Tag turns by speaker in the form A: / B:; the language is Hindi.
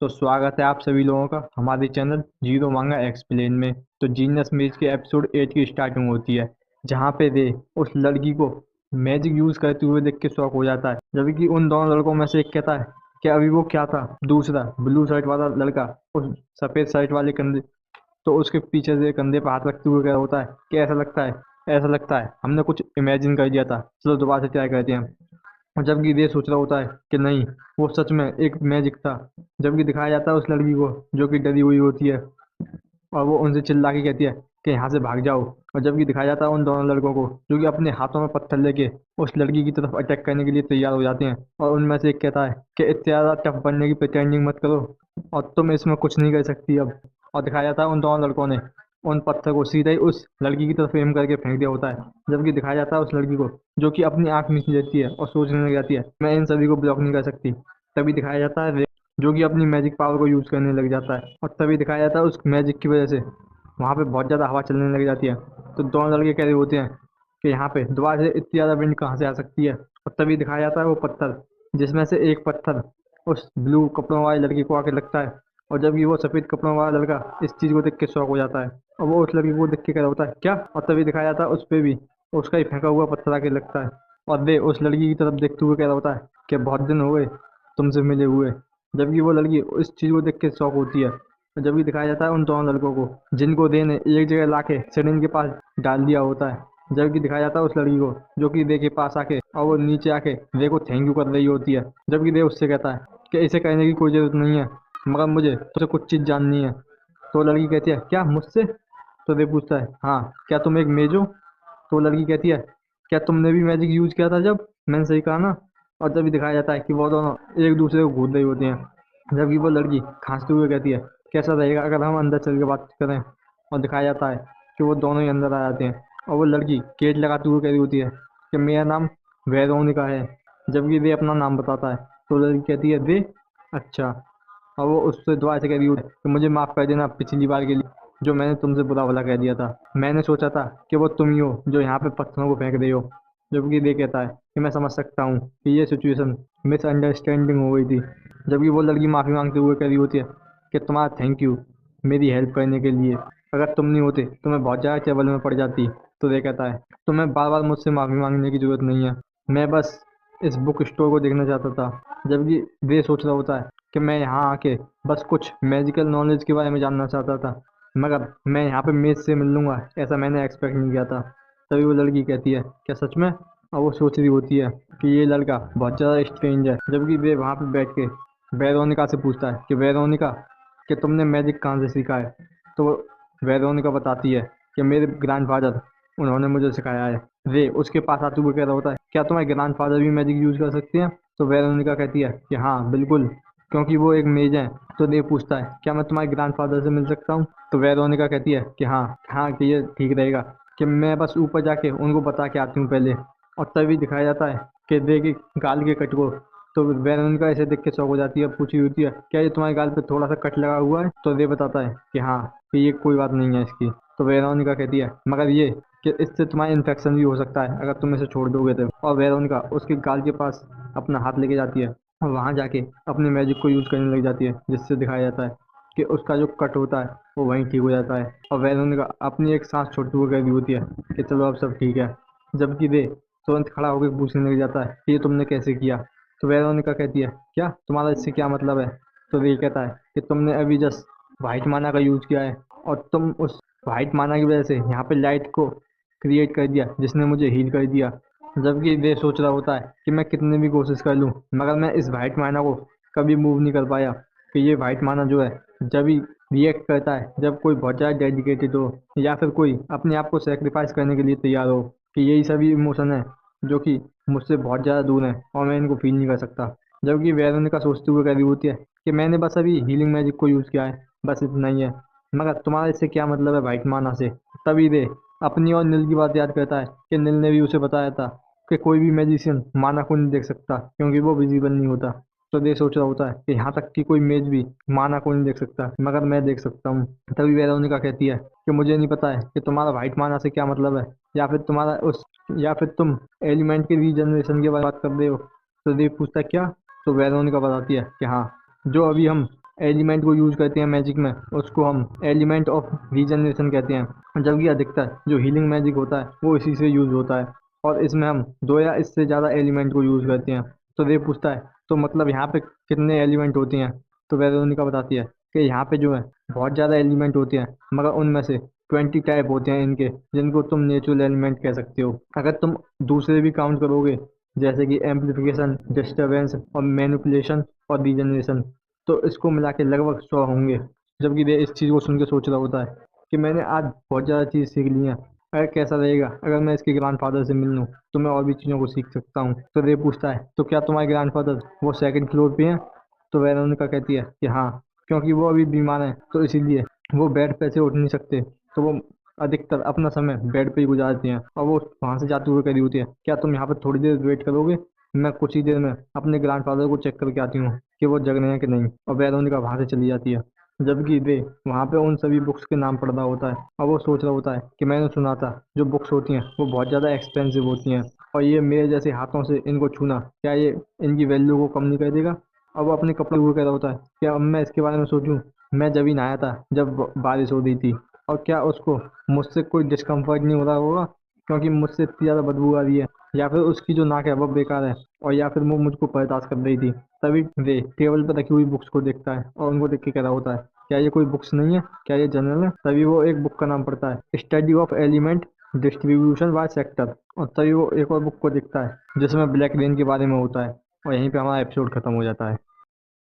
A: तो स्वागत है आप सभी लोगों का हमारे चैनल जीरो मांगा एक्सप्लेन में। तो जीनियस मेज के एपिसोड 8 की स्टार्टिंग होती है, जहाँ पे रे उस लड़की को मैजिक यूज करते हुए देख के शॉक हो जाता है। जबकि उन दोनों लड़कों में से एक कहता है कि अभी वो क्या था, दूसरा ब्लू शर्ट वाला लड़का उस सफेद शर्ट वाले कंधे, तो उसके पीछे से कंधे पर हाथ रखते हुए कह होता है कि ऐसा लगता है हमने कुछ इमेजिन कर दिया था, चलो दोबारा से ट्राई करते हैं। और जबकि रे सोच रहा होता है कि नहीं, वो सच में एक मैजिक था। जबकि दिखाया जाता है उस लड़की को जो कि डरी हुई होती है, और वो उनसे चिल्ला के कहती है कि यहाँ से भाग जाओ। और जबकि दिखाया जाता है उन दोनों लड़कों को जो कि अपने हाथों में पत्थर लेके उस लड़की की तरफ अटैक करने के लिए तैयार हो जाते हैं। और उनमें से एक कहता है कि इतना ज़्यादा टफ बनने की प्रिटेंडिंग मत करो, और तुम इसमें कुछ नहीं कर सकती अब। और दिखाया जाता है उन दोनों लड़कों ने उन पत्थर को सीधा ही उस लड़की की तरफ एम करके फेंक दिया होता है। जबकि दिखाया जाता है उस लड़की को जो कि अपनी आंख नीचे लेती है और सोचने लग जाती है मैं इन सभी को ब्लॉक नहीं कर सकती। तभी दिखाया जाता है जो कि अपनी मैजिक पावर को यूज करने लग जाता है, और तभी दिखाया जाता है उस मैजिक की वजह से वहाँ पे बहुत ज़्यादा हवा चलने लग जाती है। तो दोनों लड़के कह रहे होते हैं कि यहाँ पे दोबारा से इतनी ज़्यादा विंड कहाँ से आ सकती है। और तभी दिखाया जाता है वो पत्थर, जिसमें से एक पत्थर उस ब्लू कपड़ों वाले लड़की को आके लगता है। और जब ये वो सफ़ेद कपड़ों वाला लड़का इस चीज़ को देख के शॉक हो जाता है, और वो उस लड़की को देख के कह रहा होता है क्या। और तभी दिखाया जाता है उस पर भी उसका ही फेंका हुआ पत्थर आके लगता है। और वे उस लड़की की तरफ देखते हुए कह रहा होता है कि बहुत दिन हो गए तुमसे मिले हुए। जबकि वो लड़की उस चीज़ को देख के शॉक होती है। और जबकि दिखाया जाता है उन दोनों लड़कों को जिनको रे ने एक जगह लाके सेलिन के पास डाल दिया होता है। जबकि दिखाया जाता है उस लड़की को जो कि रे के पास आके और वो नीचे आके रे को थैंक यू कर रही होती है। जबकि रे उससे कहता है कि इसे करने की कोई ज़रूरत नहीं है, मगर मुझे तुझसे कुछ चीज़ जाननी है। तो लड़की कहती है क्या मुझसे। तो रे पूछता है हाँ, क्या तुम एक मेज हो। तो लड़की कहती है क्या तुमने भी मैजिक यूज किया था जब, मैंने सही कहा ना। और तभी दिखाया जाता है कि वो दोनों एक दूसरे को घूर रही होती हैं। जबकि वो लड़की खांसते हुए कहती है कैसा रहेगा अगर हम अंदर चल के बात करें। और दिखाया जाता है कि वो दोनों ही अंदर आ जाते हैं, और वो लड़की गेट लगाते हुए कह रही होती है कि मेरा नाम वेरोनिका है। जबकि वे अपना नाम बताता है। तो लड़की कहती है वे, अच्छा। और वो उससे दुआ से कह रही होती है कि मुझे माफ़ कर देना पिछली बार के लिए जो मैंने तुमसे बुरा भला कह दिया था। मैंने सोचा था कि वो तुम ही हो जो यहाँ पे पत्थरों को फेंक रही हो। जबकि वे कहता है कि मैं समझ सकता हूँ कि ये सिचुएशन मिसअंडरस्टैंडिंग हो गई थी। जबकि वो लड़की माफ़ी मांगते हुए कह रही होती है कि तुम्हारा थैंक यू मेरी हेल्प करने के लिए, अगर तुम नहीं होते तो मैं बहुत ज़्यादा ट्रबल में पड़ जाती। तो ये कहता है तुम्हें बार बार मुझसे माफ़ी मांगने की ज़रूरत नहीं है, मैं बस इस बुक स्टोर को देखना चाहता था। जबकि वे सोच रहा होता है कि मैं यहाँ आके बस कुछ मैजिकल नॉलेज के बारे में जानना चाहता था, मगर मैं यहाँ पे मेज से मिल लूँगा ऐसा मैंने एक्सपेक्ट नहीं किया था। तभी वो लड़की कहती है क्या सच में। और वो सोच रही होती है कि ये लड़का बहुत ज़्यादा स्ट्रेंज है। जबकि वे वहाँ पे बैठ के वेरोनिका से पूछता है कि वेरोनिका, कि तुमने मैजिक कहाँ से सीखा है। तो वेरोनिका बताती है कि मेरे ग्रैंडफादर, उन्होंने मुझे सिखाया है। रे उसके पास आते हुए कह रहा होता है क्या तुम्हारे ग्रैंडफादर भी मैजिक यूज कर सकते हैं। तो वेरोनिका कहती है कि हाँ बिल्कुल, क्योंकि वो एक मेज है। तो देव पूछता है क्या मैं तुम्हारे ग्रैंडफादर से मिल सकता हूँ। तो वेरोनिका कहती है कि हाँ हाँ, कि ये ठीक रहेगा, कि मैं बस ऊपर जाके उनको बता के आती हूँ पहले। और तभी दिखाया जाता है कि दे की गाल के कट को। तो वेरोनिका ऐसे देख के शौक हो जाती है, पूछी होती है क्या ये तुम्हारे गाल पे थोड़ा सा कट लगा हुआ है। तो दे बताता है कि हाँ, कि ये कोई बात नहीं है इसकी। तो वेरोनिका कहती है मगर ये कि इससे तुम्हारा इन्फेक्शन भी हो सकता है अगर तुम इसे छोड़ दोगे तो। और वेरोनिका उसके गाल के पास अपना हाथ लेके जाती है और वहाँ जाके अपने मैजिक को यूज़ करने लग जाती है, जिससे दिखाया जाता है कि उसका जो कट होता है वो वहीं ठीक हो जाता है। और वेरोनिका अपनी एक सांस छोड़ते हुए कह रही होती है कि चलो अब सब ठीक है। जबकि वे तुरंत खड़ा होकर पूछने लग जाता है कि ये तुमने कैसे किया। तो वेरोनिका कहती है क्या तुम्हारा इससे क्या मतलब है। तो वे कहता है कि तुमने अभी जस्ट वाइट माना का यूज़ किया है, और तुम उस वाइट माना की वजह से यहाँ पे लाइट को क्रिएट कर दिया जिसने मुझे हील कर दिया। जबकि वे सोच रहा होता है कि मैं कितनी भी कोशिश कर लूँ मगर मैं इस वाइट माना को कभी मूव नहीं कर पाया। कि ये वाइट माना जो है जब ही रिएक्ट करता है जब कोई बहुत ज़्यादा डेडिकेटेड हो, या फिर कोई अपने आप को सेक्रीफाइस करने के लिए तैयार हो। कि यही सभी इमोशन है जो कि मुझसे बहुत ज़्यादा दूर हैं और मैं इनको फील नहीं कर सकता। जबकि वेरोनिका सोचते हुए कह रही होती है कि मैंने बस अभी हीलिंग मैजिक को यूज़ किया है, बस इतना ही है, मगर तुम्हारा इससे क्या मतलब है वाइट माना से। तभी रे अपनी और नील की बात याद करता है कि नील ने भी उसे बताया था कि कोई भी मैजिशियन माना को नहीं देख सकता क्योंकि वो विजिबल नहीं होता। तो दे सोच रहा होता है कि यहाँ तक कि कोई मेज भी माना को नहीं देख सकता, मगर मैं देख सकता हूँ। तभी वेरोनिका कहती है कि मुझे नहीं पता है कि तुम्हारा वाइट माना से क्या मतलब है, या फिर तुम्हारा उस या फिर तुम एलिमेंट के रीजनरेशन की बात कर रहे हो। तो देव पूछता है क्या। तो वेरोनिका बताती है कि हाँ, जो अभी हम एलिमेंट को यूज करते हैं मैजिक में, उसको हम एलिमेंट ऑफ रीजनरेशन कहते हैं। जबकि अधिकतर जो हीलिंग मैजिक होता है वो इसी से यूज होता है, और इसमें हम दो या इससे ज़्यादा एलिमेंट को यूज करते हैं। तो ये पूछता है तो मतलब यहाँ पे कितने एलिमेंट होते हैं, तो वेरोनिका बताती है कि यहाँ पे जो है बहुत ज़्यादा एलिमेंट होते हैं, मगर उनमें से 20 टाइप होते हैं इनके, जिनको तुम नेचुरल एलिमेंट कह सकते हो। अगर तुम दूसरे भी काउंट करोगे, जैसे कि एम्पलीफिकेशन, डिस्टर्बेंस और मैनिपुलेशन और रीजनरेशन, तो इसको मिला के लगभग 100 होंगे। जबकि वे इस चीज़ को सुन के सोच रहा होता है कि मैंने आज बहुत ज़्यादा चीज़ सीख ली है, अगर कैसा रहेगा अगर मैं इसके ग्रैंडफादर से मिल लूँ, तो मैं और भी चीज़ों को सीख सकता हूँ। तो रे पूछता है तो क्या तुम्हारे ग्रैंडफादर वो सेकंड फ्लोर पे हैं? तो वेरोनिका कहती है कि हाँ, क्योंकि वो अभी बीमार हैं, तो इसीलिए वो बेड पे से उठ नहीं सकते, तो वो अधिकतर अपना समय बेड पे ही गुजारती हैं। और वो वहाँ से जाते हुए कह रही होती है, क्या तुम यहाँ पर थोड़ी देर वेट करोगे? मैं कुछ ही देर में अपने ग्रैंडफादर को चेक करके आती हूँ कि वो जग रहे हैं कि नहीं। और वेरोनिका वहाँ से चली जाती है। जबकि वे वहाँ पे उन सभी बुक्स के नाम पढ़ रहा होता है, और वो सोच रहा होता है कि मैंने सुना था जो बुक्स होती हैं वो बहुत ज़्यादा एक्सपेंसिव होती हैं, और ये मेरे जैसे हाथों से इनको छूना, क्या ये इनकी वैल्यू को कम नहीं कर देगा? अब वो अपने कपड़े हुए कह रहा होता है कि अब मैं इसके बारे में सोचूं, मैं जब ही नहाया था जब बारिश हो रही थी, और क्या उसको मुझसे कोई डिस्कम्फर्ट नहीं हो रहा होगा क्योंकि मुझसे इतनी ज़्यादा बदबू आ रही है, या फिर उसकी जो नाक है वो बेकार है, और या फिर वो मुझको बर्दाश्त कर रही थी। तभी वे टेबल पर रखी हुई बुक्स को देखता है और उनको देख के कह रहा होता है, क्या ये कोई बुक्स नहीं है, क्या ये जनरल है? तभी वो एक बुक का नाम पढ़ता है, study of element distribution by sector. और तभी वो एक और बुक को देखता है जिसमें ब्लैक रेन के बारे में होता है। और यहीं पे हमारा एपिसोड खत्म हो जाता है।